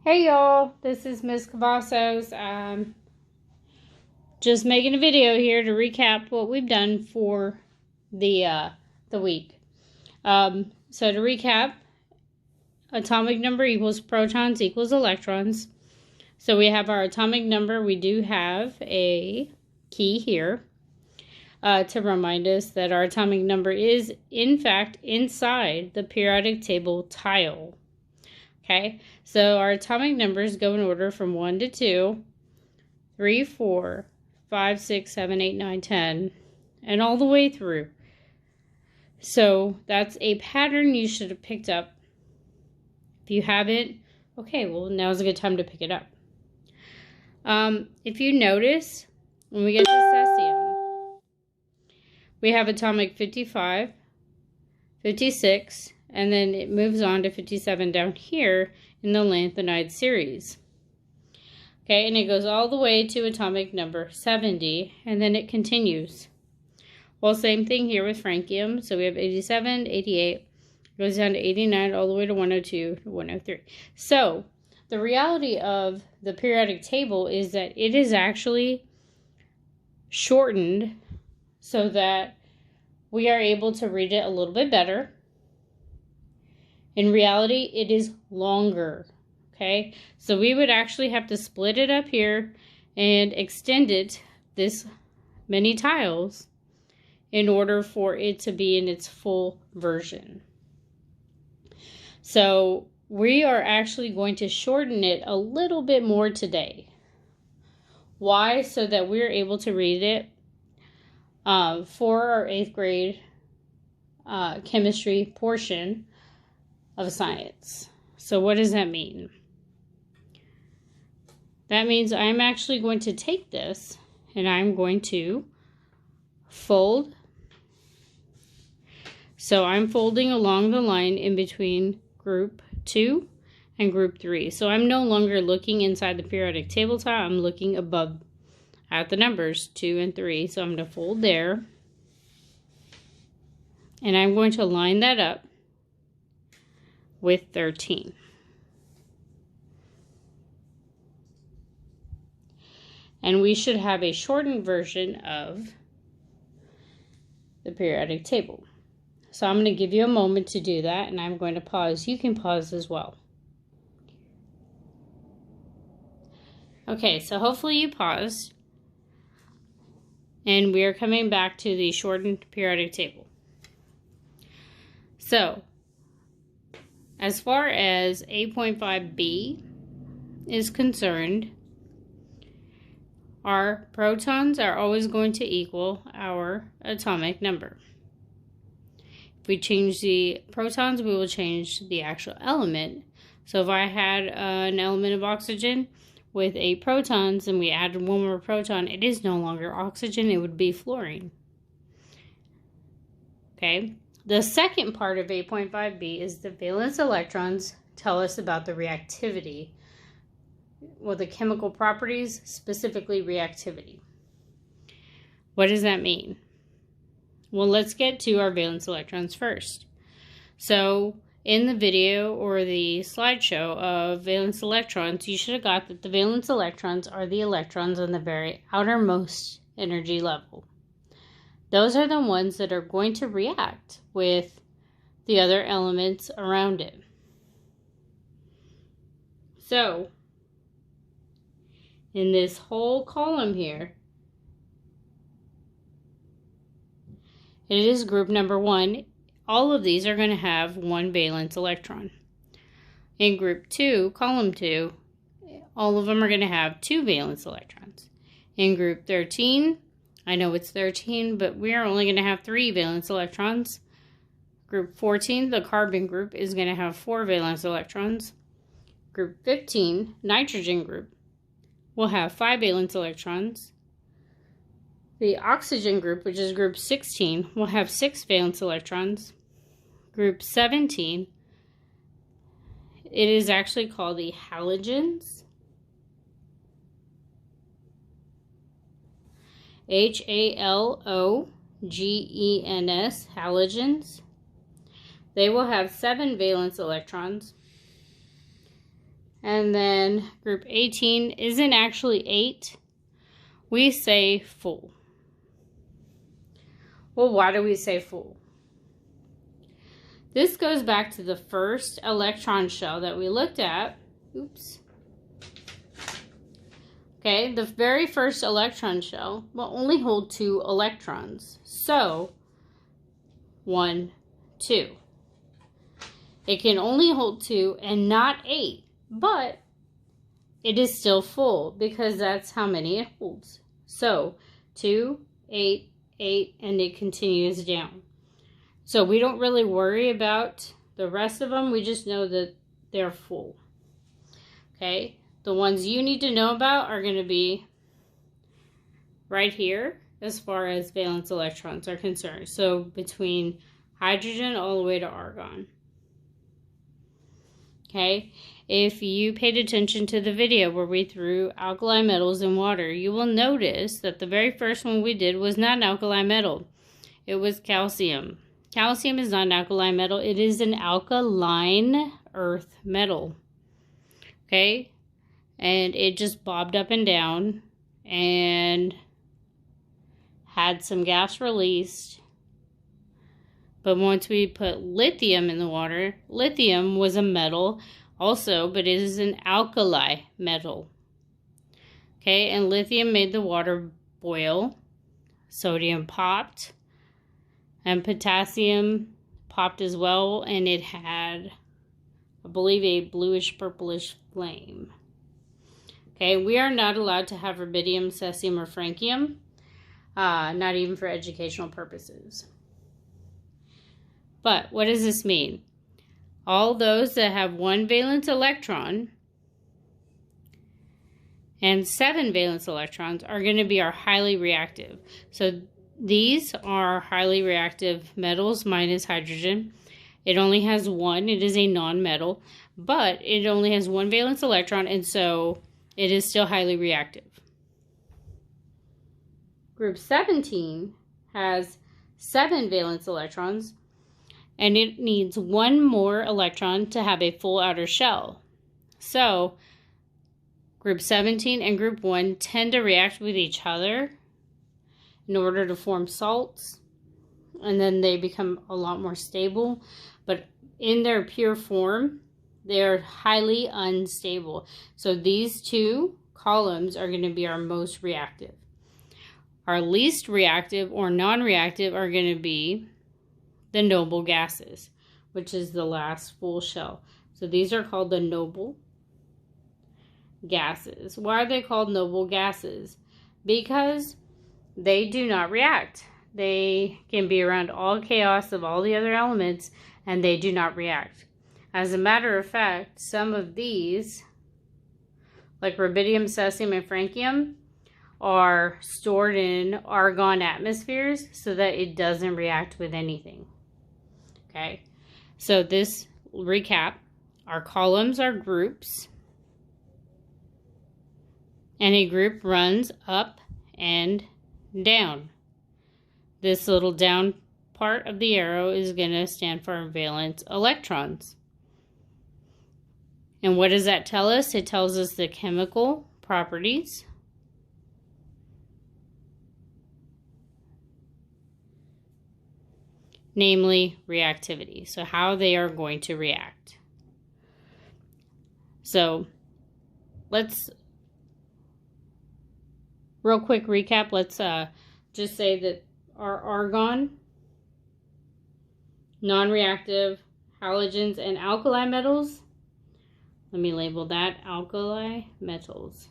Hey y'all, this is Miss Cavazos. Just making a video here to recap what we've done for the week. So to recap, atomic number equals protons equals electrons. So we have our atomic number. We do have a key here to remind us that our atomic number is in fact inside the periodic table tile. Okay, so our atomic numbers go in order from 1 to 2, 3, 4, 5, 6, 7, 8, 9, 10, and all the way through. So that's a pattern you should have picked up. If you haven't, okay, well, now's a good time to pick it up. If you notice, when we get to cesium, we have atomic 55, 56, and then it moves on to 57 down here in the lanthanide series. Okay, and it goes all the way to atomic number 70, and then it continues. Well, same thing here with francium. So we have 87, 88, goes down to 89, all the way to 102, 103. So the reality of the periodic table is that it is actually shortened so that we are able to read it a little bit better. In reality, it is longer, okay? So we would actually have to split it up here and extend it this many tiles in order for it to be in its full version. So we are actually going to shorten it a little bit more today. Why? So that we're able to read it for our 8th grade chemistry portion of science. So what does that mean? That means I'm actually going to take this and I'm going to fold. So I'm folding along the line in between group 2 and group 3. So I'm no longer looking inside the periodic table tile. I'm looking above at the numbers 2 and 3. So I'm going to fold there. And I'm going to line that up with 13. And we should have a shortened version of the periodic table. So I'm going to give you a moment to do that, and I'm going to pause. You can pause as well. Okay, so hopefully you paused. And we are coming back to the shortened periodic table. So, as far as 8.5b is concerned, our protons are always going to equal our atomic number. If we change the protons, we will change the actual element. So if I had an element of oxygen with 8 protons and we added one more proton, it is no longer oxygen, it would be fluorine. Okay. The second part of 8.5b is the valence electrons tell us about the reactivity. Well, the chemical properties, specifically reactivity. What does that mean? Well, let's get to our valence electrons first. So, in the video or the slideshow of valence electrons, you should have got that the valence electrons are the electrons on the very outermost energy level. Those are the ones that are going to react with the other elements around it. So, in this whole column here, it is group number 1. All of these are going to have one valence electron. In group 2, column 2, all of them are going to have 2 valence electrons. In group 13, I know it's 13, but we are only going to have 3 valence electrons. Group 14, the carbon group, is going to have 4 valence electrons. Group 15, nitrogen group, will have 5 valence electrons. The oxygen group, which is group 16, will have 6 valence electrons. Group 17, it is actually called the halogens. H-A-L-O-G-E-N-S, halogens. They will have 7 valence electrons. And And then group 18 isn't actually 8. We say full. Well, why do we say full? This goes back to the first electron shell that we looked at. Oops. Okay, the very first electron shell will only hold 2 electrons. So, 1, 2. It can only hold 2 and not 8, but it is still full because that's how many it holds. So, 2, 8, 8, and it continues down. So we don't really worry about the rest of them. We just know that they're full. Okay, the ones you need to know about are going to be right here as far as valence electrons are concerned. So between hydrogen all the way to argon. Okay, if you paid attention to the video where we threw alkali metals in water, you will notice that the very first one we did was not an alkali metal. It was calcium. Calcium is not an alkali metal. It is an alkaline earth metal. Okay, and it just bobbed up and down and had some gas released. But once we put lithium in the water, lithium was a metal also, but it is an alkali metal. Okay, and lithium made the water boil. Sodium popped. And potassium popped as well, and it had, I believe, a bluish-purplish flame. Okay, we are not allowed to have rubidium, cesium, or francium, not even for educational purposes. But what does this mean? All those that have 1 valence electron and 7 valence electrons are going to be our highly reactive. So these are highly reactive metals minus hydrogen. It only has 1. It is a non-metal, but it only has 1 valence electron, and so it is still highly reactive. Group 17 has 7 valence electrons, and it needs 1 more electron to have a full outer shell. So, group 17 and group 1 tend to react with each other in order to form salts, and then they become a lot more stable. But in their pure form, they are highly unstable. So these 2 columns are going to be our most reactive. Our least reactive or non-reactive are going to be the noble gases, which is the last full shell. So these are called the noble gases. Why are they called noble gases? Because they do not react. They can be around all chaos of all the other elements, and they do not react. As a matter of fact, some of these, like rubidium, cesium, and francium, are stored in argon atmospheres so that it doesn't react with anything. Okay, so this recap, our columns are groups, and a group runs up and down. This little down part of the arrow is going to stand for valence electrons. And what does that tell us? It tells us the chemical properties. Namely, reactivity. So how they are going to react. So let's, real quick recap. Let's just say that our argon, non-reactive, halogens, and alkali metals, let me label that alkali metals,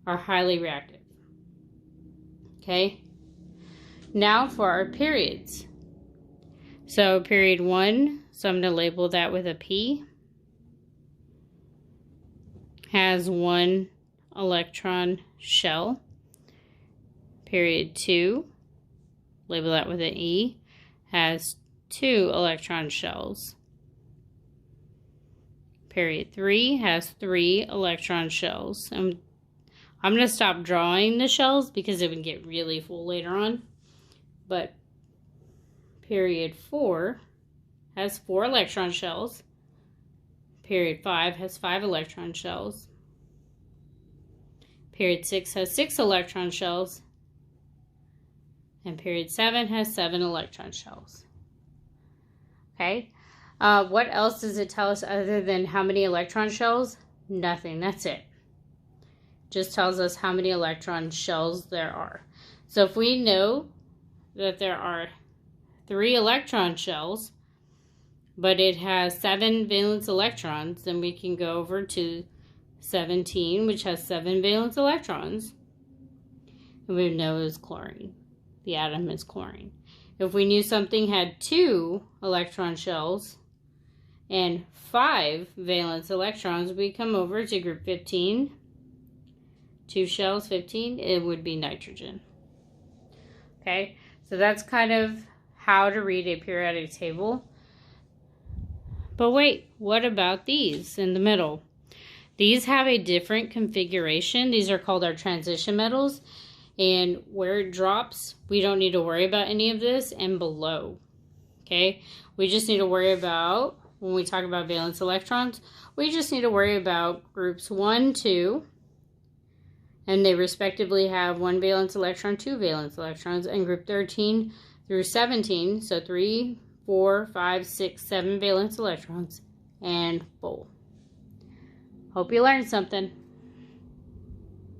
are highly reactive. Okay, now for our periods. So period 1, so I'm going to label that with a P, has 1 electron shell. Period 2, label that with an E, has 2 electron shells. Period 3 has 3 electron shells. I'm going to stop drawing the shells because it would get really full later on. But period 4 has 4 electron shells. Period 5 has 5 electron shells. Period 6 has 6 electron shells. And period 7 has 7 electron shells. Okay. What else does it tell us other than how many electron shells? Nothing. That's it. Just tells us how many electron shells there are. So if we know that there are 3 electron shells, but it has 7 valence electrons, then we can go over to 17, which has 7 valence electrons, and we know it's chlorine. The atom is chlorine. If we knew something had 2 electron shells and 5 valence electrons, we come over to group 15. 2 shells, 15, it would be nitrogen. Okay, so that's kind of how to read a periodic table. But wait, what about these in the middle? These have a different configuration. These are called our transition metals. And where it drops, we don't need to worry about any of this, and below. Okay, we just need to worry about, when we talk about valence electrons, we just need to worry about groups 1, 2, and they respectively have 1 valence electron, 2 valence electrons, and group 13 through 17, so 3, 4, 5, 6, 7 valence electrons, and full. Hope you learned something.